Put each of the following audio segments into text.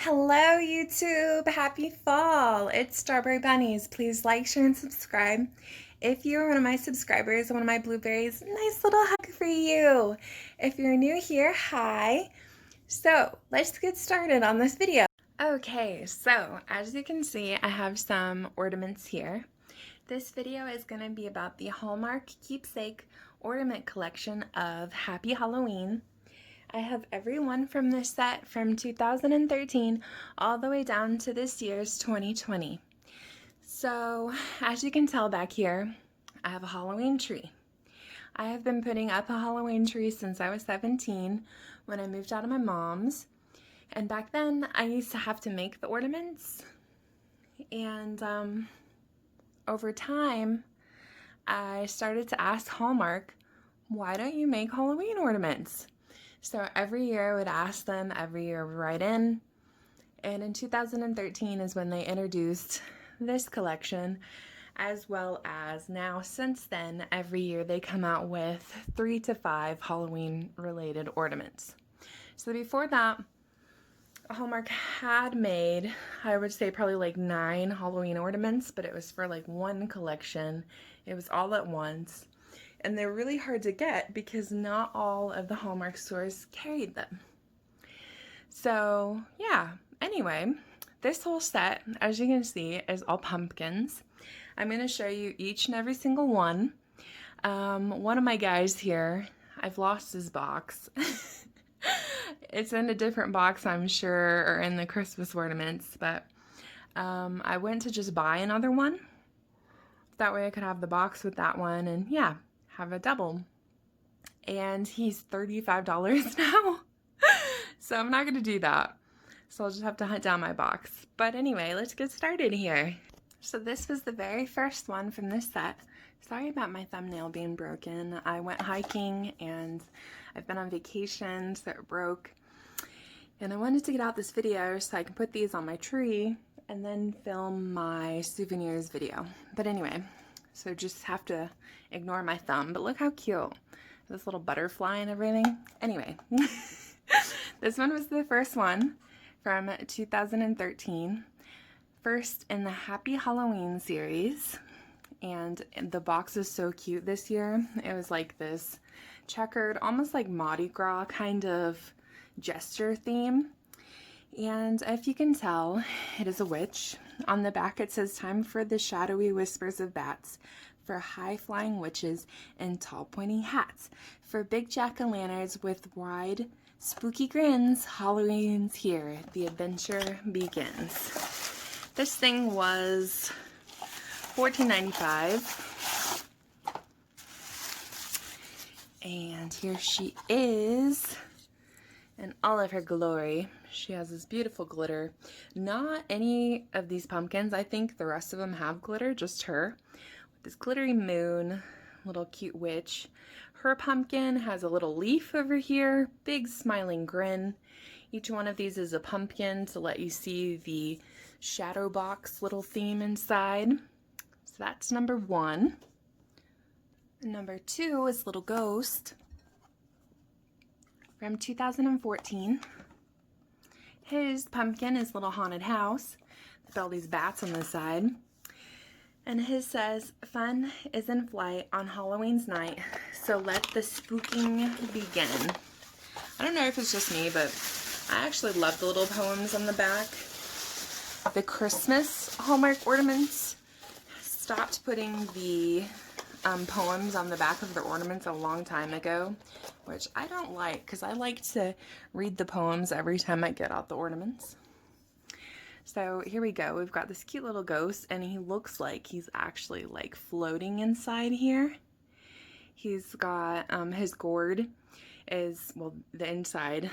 Hello YouTube, happy fall. It's Strawberry Bunnies. Please like, share, and subscribe. If you're one of my subscribers, one of my blueberries, nice little hug for you. If you're new here, hi. So let's get started on this video. Okay, so as you can see, I have some ornaments here. This video is going to be about the Hallmark Keepsake Ornament Collection of Happy Halloween. I have every one from this set from 2013 all the way down to this year's 2020. So as you can tell back here, I have a Halloween tree. I have been putting up a Halloween tree since I was 17 when I moved out of my mom's. And back then I used to have to make the ornaments. And over time, I started to ask Hallmark, why don't you make Halloween ornaments? So every year I would ask them, every year I would write in. And in 2013 is when they introduced this collection, as well as now since then, every year they come out with 3 to 5 Halloween related ornaments. So before that, Hallmark had made, I would say probably like 9 Halloween ornaments, but it was for like one collection. It was all at once. And they're really hard to get because not all of the Hallmark stores carried them. So yeah, anyway, this whole set, as you can see, is all pumpkins. I'm going to show you each and every single one. One of my guys here, I've lost his box. It's in a different box, I'm sure, or in the Christmas ornaments, but I went to just buy another one. That way I could have the box with that one and yeah, have a double. And he's $35 now. So I'm not going to do that. So I'll just have to hunt down my box. But anyway, let's get started here. So this was the very first one from this set. Sorry about my thumbnail being broken. I went hiking and I've been on vacation, so it broke. And I wanted to get out this video so I can put these on my tree and then film my souvenirs video. But anyway, so just have to ignore my thumb. But look how cute. This little butterfly and everything. Anyway, this one was the first one from 2013. First in the Happy Halloween series. And the box is so cute this year. It was like this checkered, almost like Mardi Gras kind of gesture theme. And if you can tell, it is a witch. On the back it says, time for the shadowy whispers of bats, for high-flying witches in tall pointy hats, for big jack-o'-lanterns with wide spooky grins. Halloween's here, the adventure begins. This thing was $14.95. And here she is in all of her glory. She has this beautiful glitter. Not any of these pumpkins. I think the rest of them have glitter, just her. With this glittery moon, little cute witch. Her pumpkin has a little leaf over here, big smiling grin. Each one of these is a pumpkin to let you see the shadow box little theme inside. So that's number 1. Number 2 is Little Ghost from 2014. His pumpkin is Little Haunted House with all these bats on the side. And his says, fun is in flight on Halloween's night, so let the spooking begin. I don't know if it's just me, but I actually love the little poems on the back. The Christmas Hallmark ornaments stopped putting the poems on the back of their ornaments a long time ago, which I don't like because I like to read the poems every time I get out the ornaments. So here we go. We've got this cute little ghost and he looks like he's actually like floating inside here. He's got his gourd is, well, the inside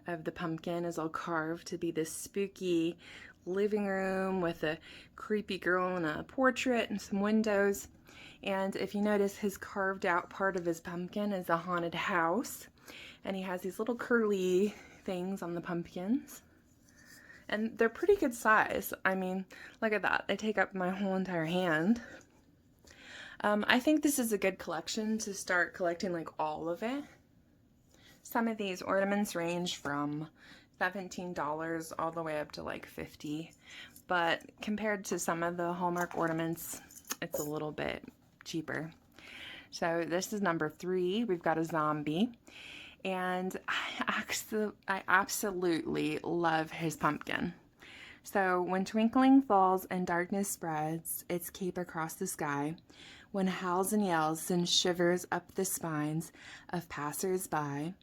of the pumpkin is all carved to be this spooky living room with a creepy girl and a portrait and some windows. And if you notice, his carved out part of his pumpkin is a haunted house. And he has these little curly things on the pumpkins. And they're pretty good size. I mean, look at that. They take up my whole entire hand. I think this is a good collection to start collecting like all of it. Some of these ornaments range from $17 all the way up to like $50. But compared to some of the Hallmark ornaments, it's a little bit cheaper. So this is number 3. We've got a zombie. And I absolutely love his pumpkin. So when twinkling falls and darkness spreads its cape across the sky, when howls and yells send shivers up the spines of passers-by,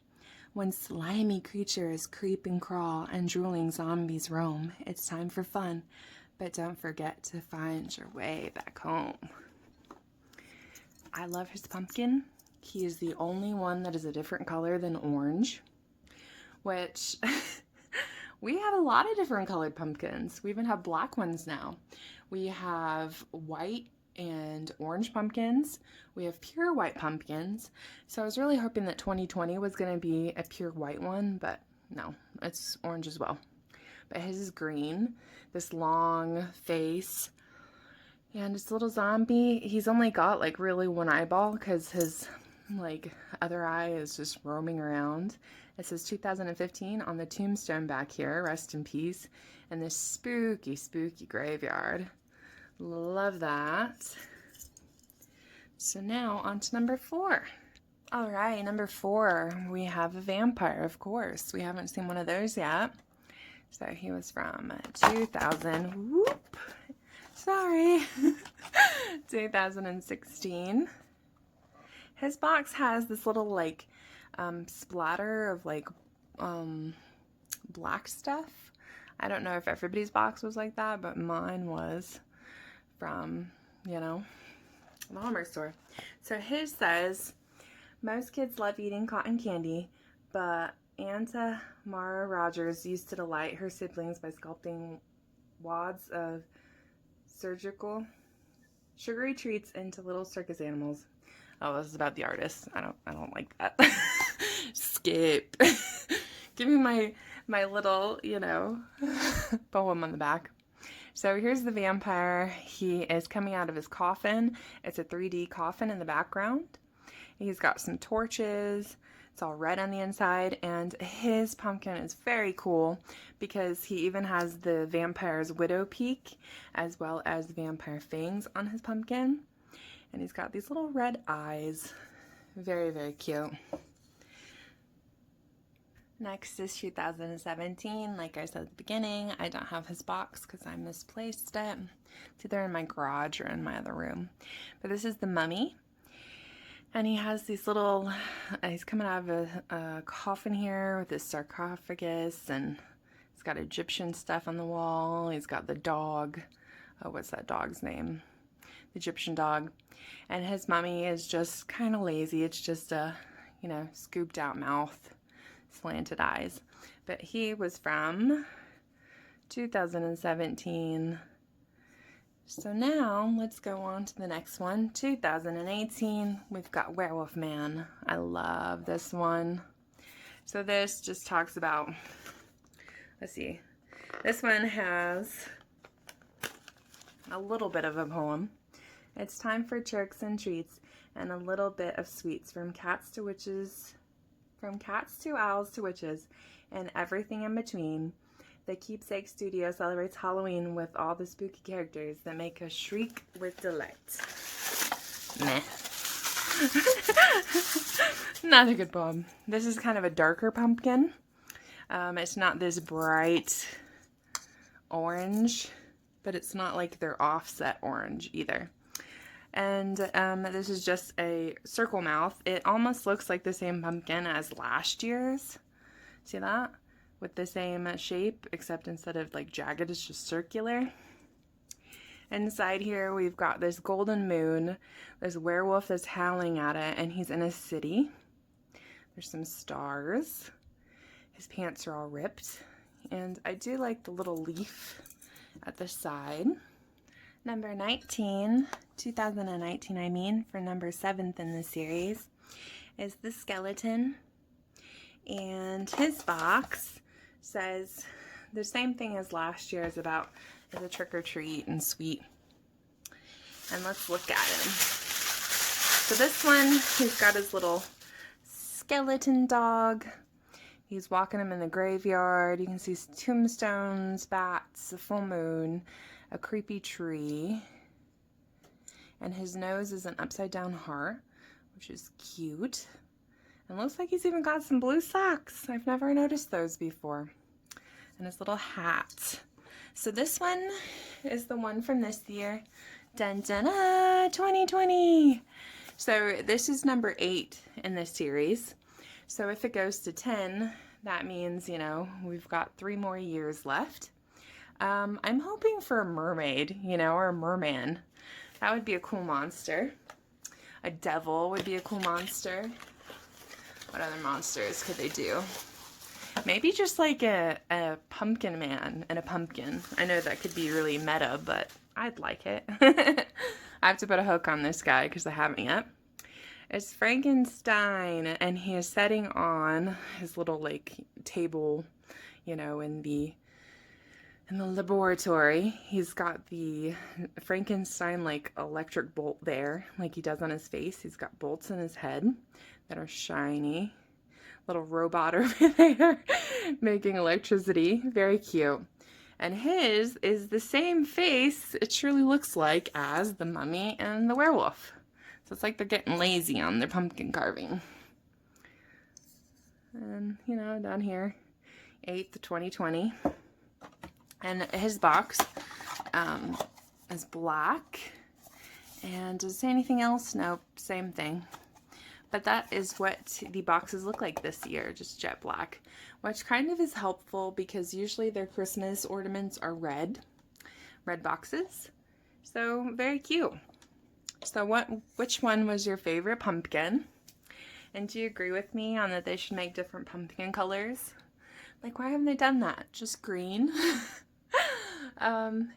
when slimy creatures creep and crawl and drooling zombies roam, it's time for fun, but don't forget to find your way back home. I love his pumpkin. He is the only one that is a different color than orange, which we have a lot of different colored pumpkins. We even have black ones now. We have white and orange pumpkins. We have pure white pumpkins. So I was really hoping that 2020 was going to be a pure white one, but no, it's orange as well. But his is green, this long face, and this little zombie. He's only got like really one eyeball because his like other eye is just roaming around. It says 2015 on the tombstone back here, rest in peace, in this spooky, spooky graveyard. Love that. So now on to number 4. All right, number 4, we have a vampire, of course. We haven't seen one of those yet. So he was from 2000, whoop, sorry, 2016. His box has this little like splatter of like black stuff. I don't know if everybody's box was like that, but mine was from, you know, the Hallmark store. So his says, most kids love eating cotton candy, but Aunt Mara Rogers used to delight her siblings by sculpting wads of sugary treats into little circus animals. Oh, this is about the artist. I don't like that. Skip. Give me my little, you know, poem on the back. So here's the vampire. He is coming out of his coffin. It's a 3D coffin in the background. He's got some torches. It's all red on the inside, and his pumpkin is very cool because he even has the vampire's widow peak as well as vampire fangs on his pumpkin. And he's got these little red eyes. Very, very cute. Next is 2017. Like I said at the beginning, I don't have his box because I misplaced it. It's either in my garage or in my other room. But this is the mummy. And he has these little, he's coming out of a coffin here with his sarcophagus, and he's got Egyptian stuff on the wall. He's got the dog. Oh, what's that dog's name? The Egyptian dog. And his mummy is just kind of lazy. It's just a, you know, scooped out mouth, slanted eyes. But he was from 2017. So now let's go on to the next one. 2018, we've got Werewolf Man. I love this one. So this just talks about, let's see, this one has a little bit of a poem. It's time for tricks and treats and a little bit of sweets, from cats to witches, from cats to owls to witches, and everything in between. The Keepsake Studio celebrates Halloween with all the spooky characters that make us shriek with delight. Meh. Not a good poem. This is kind of a darker pumpkin. It's not this bright orange, but it's not like their offset orange either. And this is just a circle mouth. It almost looks like the same pumpkin as last year's. See that? With the same shape, except instead of like jagged, it's just circular. Inside here, we've got this golden moon. There's a werewolf that's howling at it, and he's in a city. There's some stars. His pants are all ripped. And I do like the little leaf at the side. Number 19, 2019 I mean, for number 7th in the series, is the skeleton. And his box says the same thing as last year's about the trick or treat and sweet. And let's look at him. So this one, he's got his little skeleton dog. He's walking him in the graveyard. You can see tombstones, bats, a full moon, a creepy tree. And his nose is an upside down heart, which is cute. And looks like he's even got some blue socks. I've never noticed those before. And his little hat. So this one is the one from this year. Dun dun 2020. So this is number 8 in this series. So if it goes to 10, that means, you know, we've got 3 more years left. I'm hoping for a mermaid, you know, or a merman. That would be a cool monster. A devil would be a cool monster. What other monsters could they do? Maybe just like a pumpkin man and a pumpkin. I know that could be really meta, but I'd like it. I have to put a hook on this guy because I haven't yet. It's Frankenstein, and he is sitting on his little like table, you know, in the laboratory. He's got the Frankenstein like electric bolt there, like he does on his face. He's got bolts in his head that are shiny. Little robot over there making electricity. Very cute. And his is the same face it truly looks like as the mummy and the werewolf. So it's like they're getting lazy on their pumpkin carving. And, you know, down here, 8th 2020. And his box is black. And does it say anything else? Nope, same thing. But that is what the boxes look like this year, just jet black, which kind of is helpful because usually their Christmas ornaments are red boxes. So very cute. So which one was your favorite pumpkin? And do you agree with me on that they should make different pumpkin colors? Like, why haven't they done that? Just green?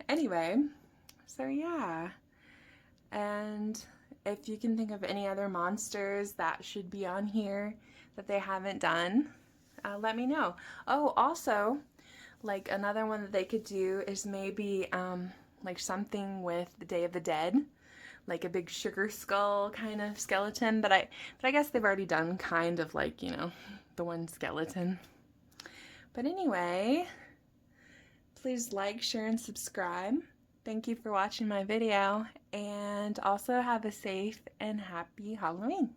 Anyway, so yeah. And if you can think of any other monsters that should be on here that they haven't done, let me know. Oh, also, like another one that they could do is maybe like something with the Day of the Dead, like a big sugar skull kind of skeleton. But I guess they've already done kind of like, you know, the one skeleton. But anyway, please like, share, and subscribe. Thank you for watching my video, and also have a safe and happy Halloween.